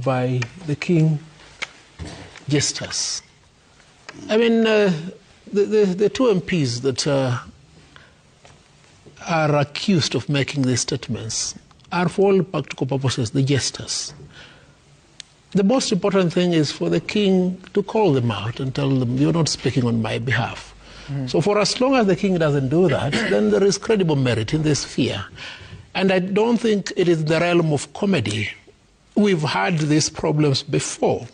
by the king jesters. I mean, the two MPs that are accused of making these statements are, for all practical purposes, the jesters. The most important thing is for the king to call them out and tell them, you're not speaking on my behalf. So for as long as the king doesn't do that, then there is credible merit in this sphere. And I don't think it is the realm of comedy. We've had these problems before.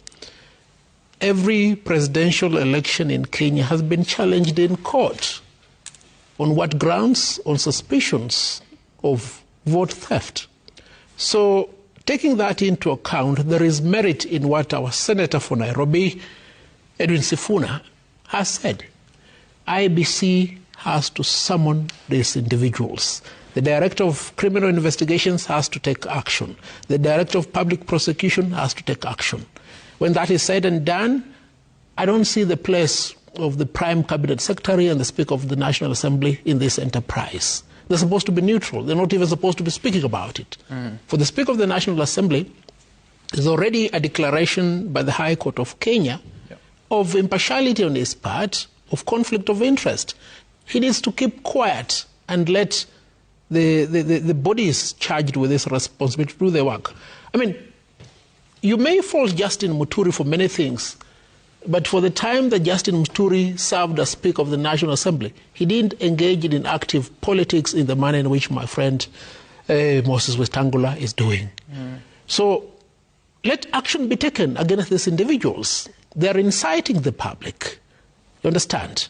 Every presidential election in Kenya has been challenged in court. On what grounds? On suspicions of vote theft. So taking that into account, there is merit in what our Senator for Nairobi, Edwin Sifuna, has said. IEBC has to summon these individuals. The Director of Criminal Investigations has to take action. The Director of Public Prosecution has to take action. When that is said and done, I don't see the place of the Prime Cabinet Secretary and the Speaker of the National Assembly in this enterprise. They're supposed to be neutral. They're not even supposed to be speaking about it. For the Speaker of the National Assembly, there's already a declaration by the High Court of Kenya of impartiality on his part, of conflict of interest. He needs to keep quiet and let the bodies charged with this responsibility do their work. I mean, you may fault Justin Muturi for many things, but for the time that Justin Muturi served as Speaker of the National Assembly, he didn't engage in active politics in the manner in which my friend Moses Wetangula is doing. So let action be taken against these individuals. They are inciting the public. You understand?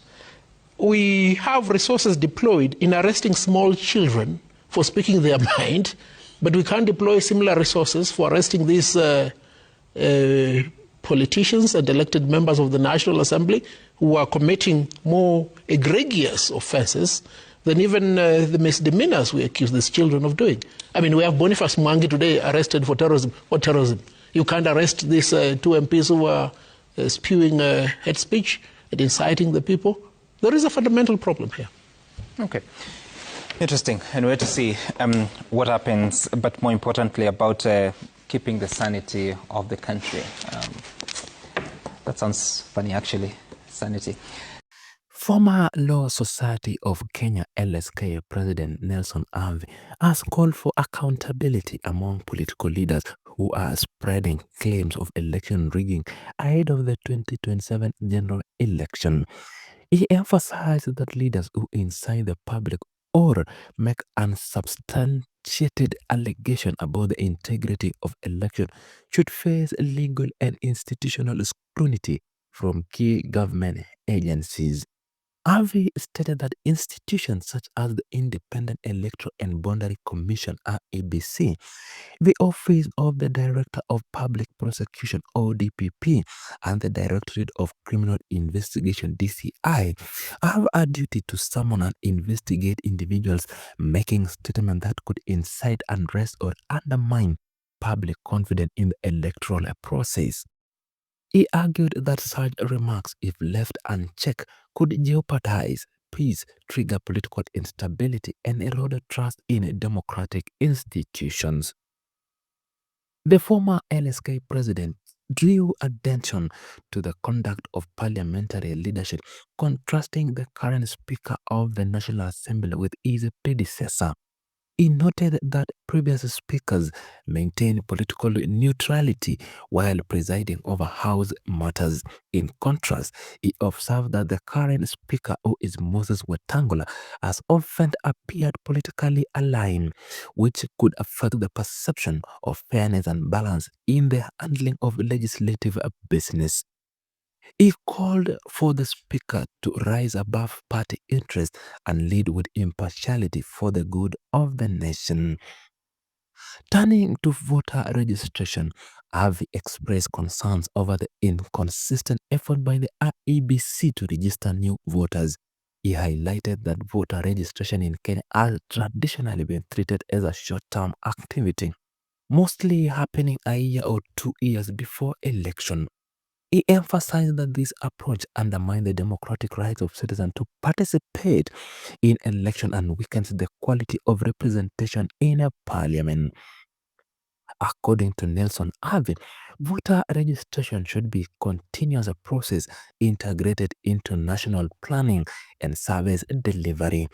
We have resources deployed in arresting small children for speaking their mind, but we can't deploy similar resources for arresting these politicians and elected members of the National Assembly who are committing more egregious offenses than even the misdemeanors we accuse these children of doing. I mean, we have Boniface Mwangi today arrested for terrorism. What terrorism? You can't arrest these two MPs who are spewing hate speech and inciting the people. There is a fundamental problem here. Okay. Interesting. And we're to see what happens, but more importantly about keeping the sanity of the country. That sounds funny, actually. Sanity. Former Law Society of Kenya LSK President Nelson Havi has called for accountability among political leaders who are spreading claims of election rigging ahead of the 2027 general election. He emphasized that leaders who incite the public or make unsubstantiated allegations about the integrity of election should face legal and institutional scrutiny from key government agencies. Havi stated that institutions such as the Independent Electoral and Boundary Commission (IEBC), the Office of the Director of Public Prosecution (ODPP), and the Directorate of Criminal Investigation (DCI) have a duty to summon and investigate individuals making statements that could incite unrest or undermine public confidence in the electoral process. He argued that such remarks, if left unchecked, could jeopardize peace, trigger political instability, and erode trust in democratic institutions. The former LSK president drew attention to the conduct of parliamentary leadership, contrasting the current Speaker of the National Assembly with his predecessor. He noted that previous speakers maintained political neutrality while presiding over House matters. In contrast, he observed that the current speaker, who is Moses Wetangula, has often appeared politically aligned, which could affect the perception of fairness and balance in the handling of legislative business. He called for the Speaker to rise above party interests and lead with impartiality for the good of the nation. Turning to voter registration, Havi expressed concerns over the inconsistent effort by the IEBC to register new voters. He highlighted that voter registration in Kenya has traditionally been treated as a short-term activity, mostly happening a year or 2 years before election. He emphasized that this approach undermines the democratic rights of citizens to participate in election and weakens the quality of representation in a parliament. According to Nelson Havi, voter registration should be a continuous process integrated into national planning and service delivery.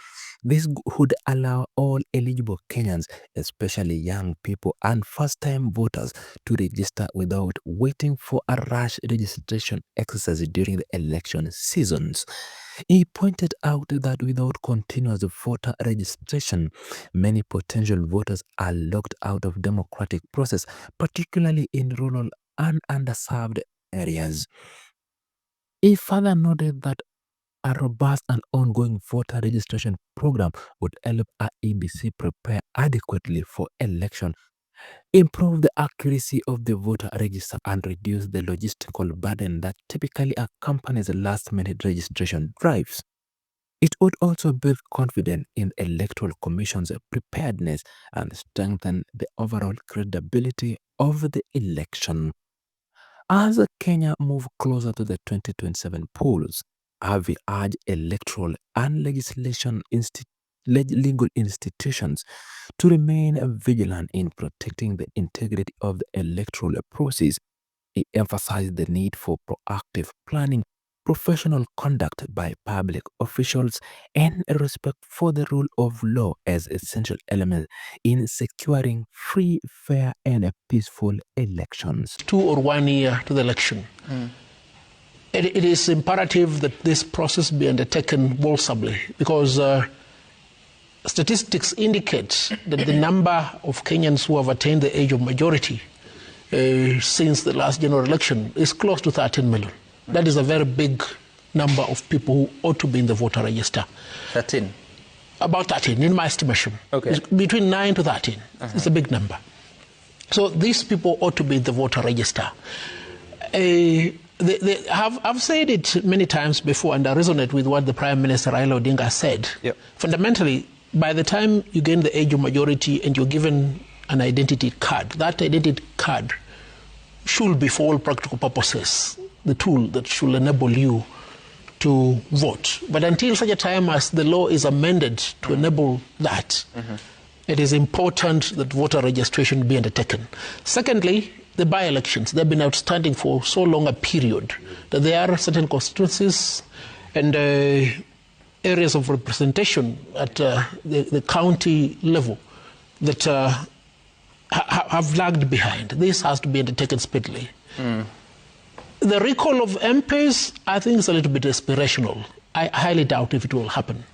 This would allow all eligible Kenyans, especially young people and first-time voters, to register without waiting for a rush registration exercise during the election seasons. He pointed out that without continuous voter registration, many potential voters are locked out of democratic process, particularly in rural and underserved areas. He further noted that a robust and ongoing voter registration program would help IEBC prepare adequately for election, improve the accuracy of the voter register, and reduce the logistical burden that typically accompanies last-minute registration drives. It would also build confidence in the Electoral Commission's preparedness and strengthen the overall credibility of the election. As Kenya moves closer to the 2027 polls, Havi urged electoral and legal institutions to remain vigilant in protecting the integrity of the electoral process. He emphasized the need for proactive planning, professional conduct by public officials, and respect for the rule of law as essential elements in securing free, fair, and peaceful elections. 2 or 1 year to the election. It is imperative that this process be undertaken wholesomely, because statistics indicate that the number of Kenyans who have attained the age of majority since the last general election is close to 13 million. That is a very big number of people who ought to be in the voter register. 13? About 13, in my estimation. Okay. It's between 9 to 13. It's a big number. So these people ought to be in the voter register. I've said it many times before, and I resonate with what the Prime Minister Raila Odinga said. Yep. Fundamentally, by the time you gain the age of majority and you're given an identity card, that identity card should be, for all practical purposes, the tool that should enable you to vote. But until such a time as the law is amended to enable that, it is important that voter registration be undertaken. Secondly, the by-elections, they've been outstanding for so long a period that there are certain constituencies and areas of representation at the county level that have lagged behind. This has to be undertaken speedily. The recall of MPs, I think, is a little bit aspirational. I highly doubt if it will happen,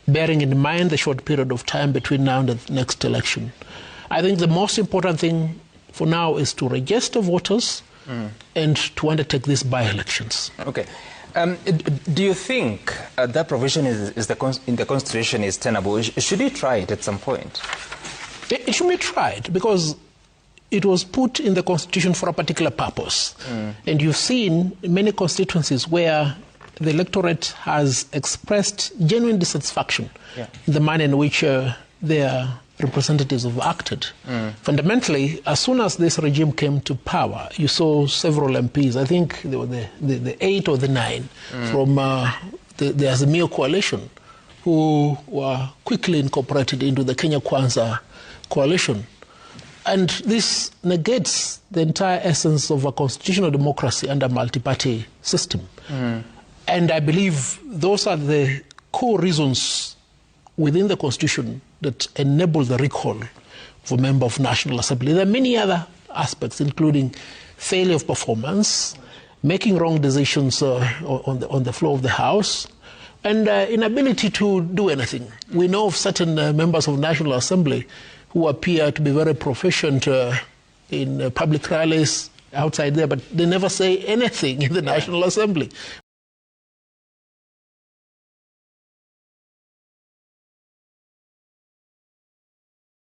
bearing in mind the short period of time between now and the next election. I think the most important thing for now is to register voters and to undertake these by-elections. Okay. Do you think that provision in the Constitution is tenable? Should we try it at some point? It should be tried because it was put in the Constitution for a particular purpose. And you've seen many constituencies where the electorate has expressed genuine dissatisfaction in the manner in which their representatives have acted. Fundamentally, as soon as this regime came to power, you saw several MPs, I think there were the 8 or the 9 from the Azimio coalition, who were quickly incorporated into the Kenya Kwanza coalition. And this negates the entire essence of a constitutional democracy under a multi-party system. And I believe those are the core reasons within the Constitution that enable the recall of a member of National Assembly. There are many other aspects, including failure of performance, making wrong decisions on the floor of the House, and inability to do anything. We know of certain members of National Assembly who appear to be very proficient in public rallies outside there, but they never say anything in the National Assembly.